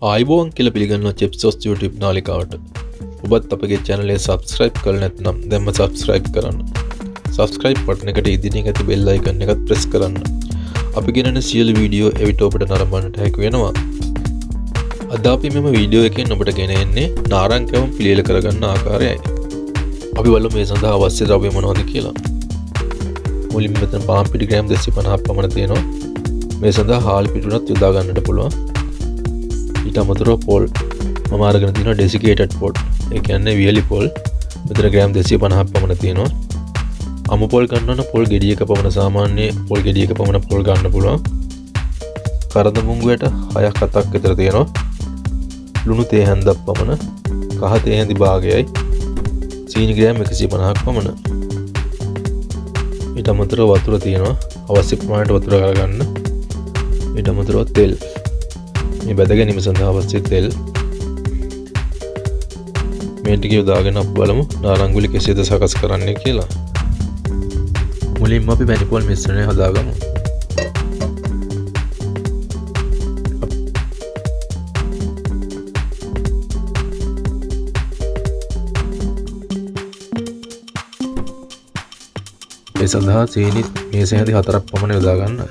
ආයිබෝවන් කියලා පිළිගන්නවා චිප්සොස් YouTube නාලිකාවට. ඔබත් අපගේ channel එක subscribe කරලා නැත්නම් දැන්ම subscribe කරන්න. subscribe button එකට ඉදිරියෙන් ඇති bell icon එකත් press කරන්න. අපි ගෙනන සියලු වීඩියෝ එවිට ඔබට නරඹන්නට හැකි වෙනවා. අද අපි මෙම වීඩියෝ එකෙන් ඔබට ගෙන එන්නේ නාරං කැවුම් පිළියෙල කරගන්න ආකාරයයි. අපි බලමු මේ සඳහා අවශ්‍ය ද්‍රව්‍ය මොනවද කියලා. මුලින්ම මෙතන පාන් පිටි ග්‍රෑම් 250ක් පමණ තියෙනවා. මේ සඳහා හාල් පිටුනත් යොදා ගන්නට පුළුවන්. ඊට අමතරව පොල් මම අරගෙන තියෙනවා dessicated පොල්. ඒ කියන්නේ වියලි පොල්. මෙතන ග්‍රෑම් 250ක් පමණ තියෙනවා. අමු පොල් ගන්න ඕන පොල් ගෙඩියක පමණ සාමාන්‍ය පොල් ගෙඩියක පමණ පොල් ගන්න පුළුවන්. කරදමුංගුවට 6ක් 7ක් විතර තියෙනවා. ලුණු තේ හැන්දක් පමණ. කහ තේ හැඳි භාගයයි. සීනි ග්‍රෑම් 150ක් පමණ. ඊට අමතරව වතුර තියෙනවා. අවශ්‍ය ප්‍රමාණයට වතුර ගන්න. ඊට අමතරව තෙල්. මේ බැද ගැනීම සඳහා අවශ්‍ය තෙල්. මේ ටික යොදාගෙන අපි බලමු නාරංගුලි කෙසේද සකස් කරන්නේ කියලා. මුලින්ම අපි පැණි පොල් මිශ්‍රණය හදාගමු. ඒ සඳහා සීනි මේස හැඳි 4ක් පමණ යොදා ගන්න.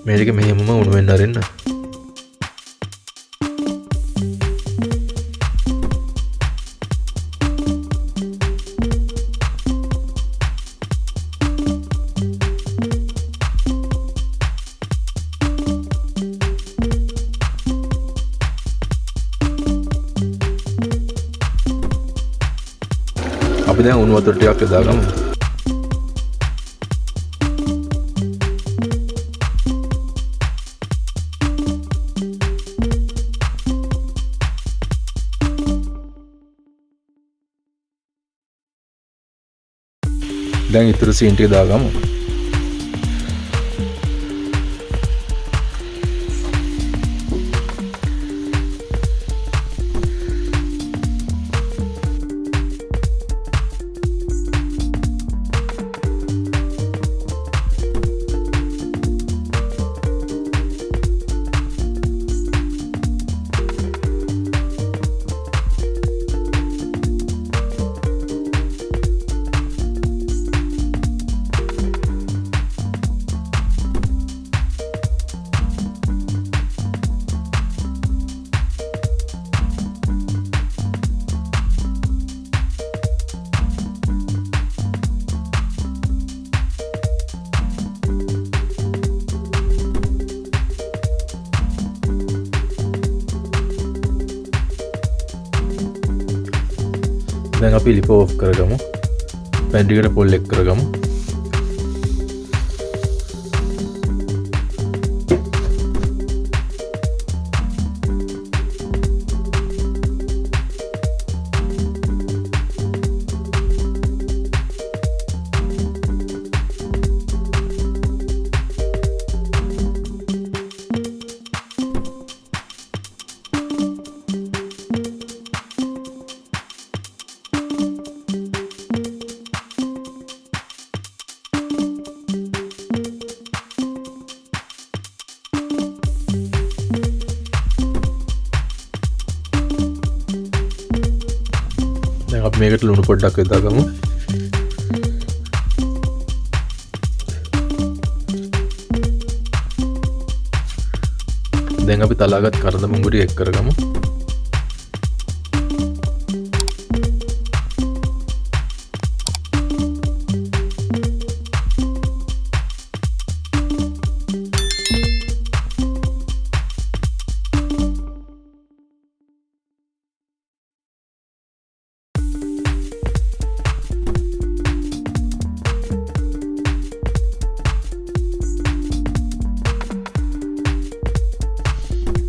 මේක මෙහෙමම උණු වෙන්න අරින්න. අපි දැන් උණු වතුර ටිකක් යොදාගමු. දැන් ඉතුරු සීන් ටික දාගමු. දැන් අපි ලිප ඕෆ් කරගමු. පැන් ටිකට පොල් එක් කරගමු. අපි මේකට ලුණු පොඩ්ඩක් යොදාගමු. දැන් අපි තලාගත් කරදමුංගු ටික එක් කරගමු.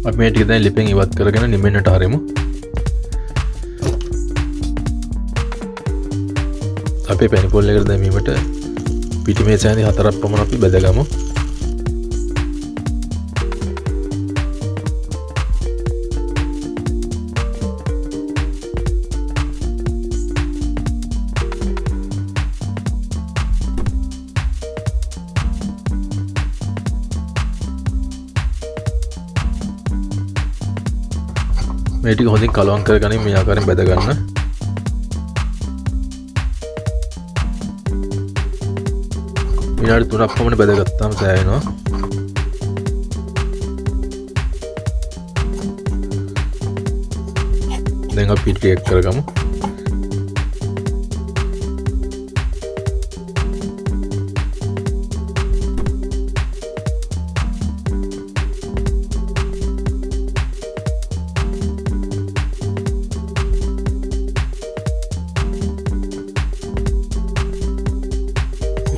අපි මේ ටික දැන් ලිපෙන් ඉවත් කරගෙන නිමෙන්නට හරිමු. අපේ පැණි පොල් එකට දැමීමට පිටි මේස හැඳි 4ක් පමණ අපි බෙදගමු. මේ ටික හොඳින් කලවම් කරගනින් මේ ආකාරයෙන් බැද ගන්න. විනාඩි 3ක් පමණ බැදගත්තාම සෑහෙනවා. දැන් අපි පිටි එක් කරගමු.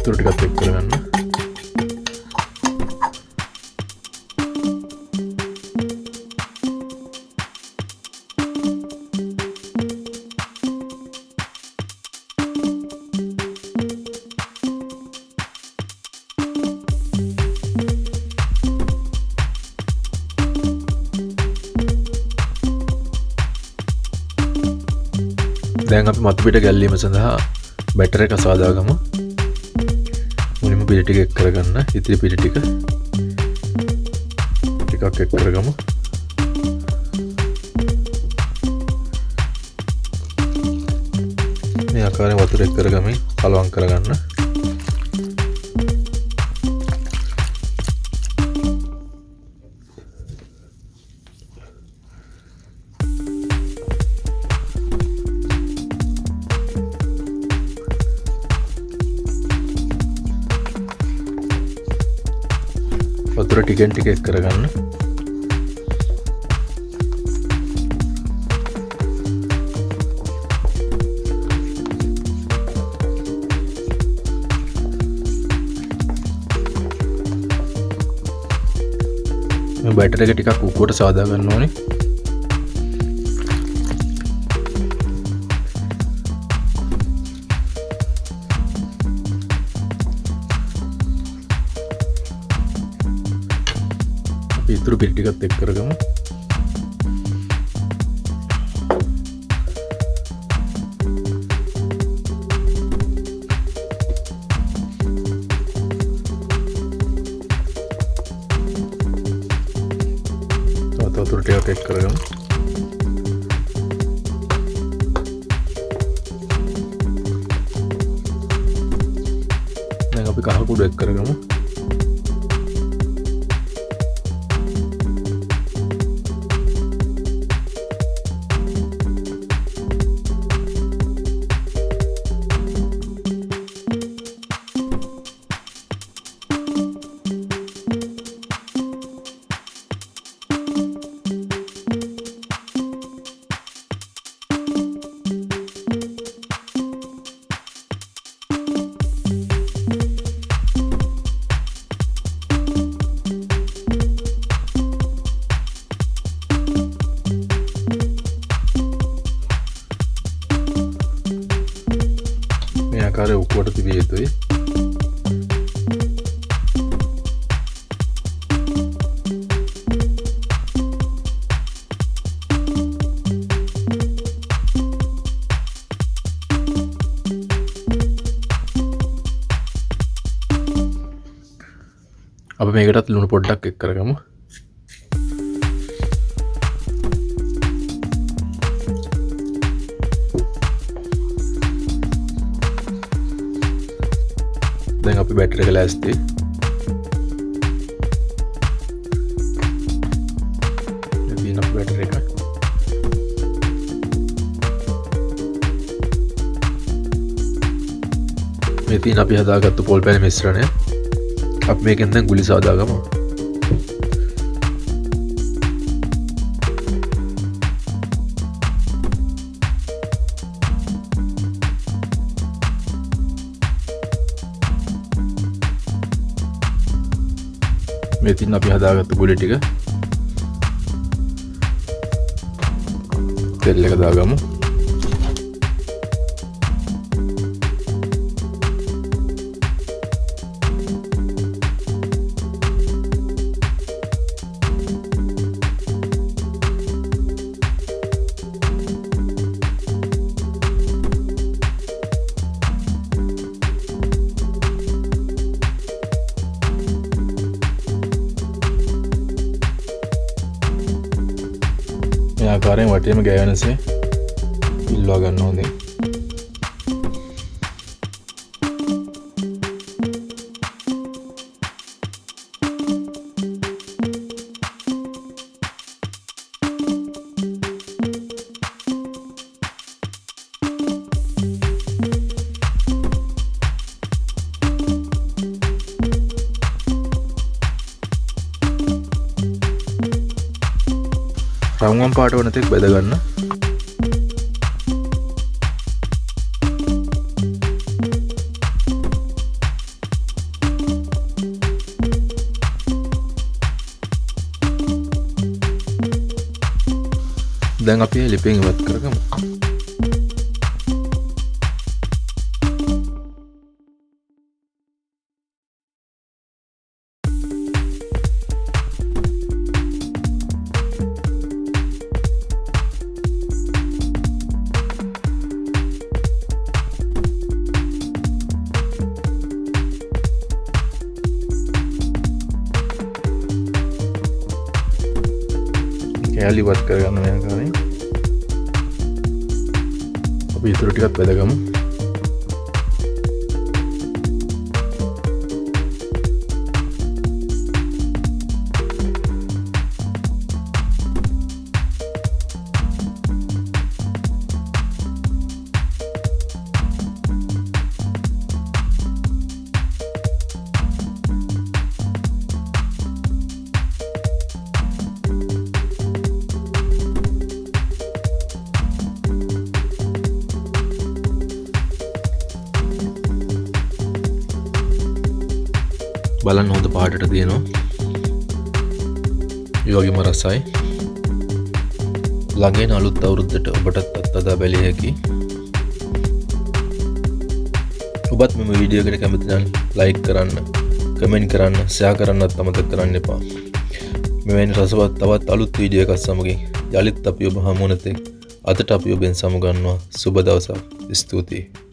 ඉතුරු ටිකත් එක් කරගන්න. දැන් අපි මතු පිට ගැල්ලීම සඳහා බැටර් එක සාදාගමු. මුලින්ම පිටි ටික එක් කරගන්න. ඉතිරි පිටි ටික ටිකක් එක් කරගමු. මේ ආකාරයෙන් වතුර එක් කරගමින් කලවම් කරගන්න. වතුර ටිකෙන් ටික එක් කරගන්න. මේ බැටර් එක ටිකක් උකුවට සාදා ගන්න ඕනේ. ඉතුරු පිටි ටිකත් එක් කරගමු. තවත් වතුර ටිකක් එක් කරගමු. දැන් අපි කහ කුඩු එක් කරගමු. ආකාරයේ උකුවට තිබිය යුතුයි. අපි මේකටත් ලුණු පොඩ්ඩක් එක් කරගමු. දැන් අපි බැටර් එක ලෑස්ති. දැන් අපි බැටර් එක මේ තියෙන අපි හදාගත්තු පොල් පැණි මිශ්‍රණය අපි මේකෙන් දැන් ගුලි සාදාගමු. මේ තියෙන අපි හදාගත්තු ගුලි ටික තෙල් එක දාගමු. මේ ආකාරයෙන් වටේම ගෑවෙනසේ ඉල්ලවා ගන්න ඕනේ. රවුම් පාට වන තෙක් බෙද ගන්න. දැන් අපි ලිපෙන් ඉවත් කරගමු. කෑලි වත් කරගන්න මේ ආකාරයෙන්. අපි ඉතුරු ටිකත් බෙදගමු. බලන්න හොඳ පාටට තියෙනවා. ඒ වගේම රසයි. ළඟින් අලුත් අවුරුද්දට ඔබටත් අත්අදා බැලිය හැකි. ඔබත් මෙම වීඩියෝ එකට කැමති නම් ලයික් කරන්න, කමෙන්ට් කරන්න, ෂෙයා කරන්නත් අමතක කරන්න එපා. මෙවැනි රසවත් තවත් අලුත් වීඩියෝ එකක් සමගින් යලිත් අපි ඔබ හමු වන තෙක් අදට අපි ඔබෙන් සමුගන්නවා. සුබ දවසක්. ස්තුතියි.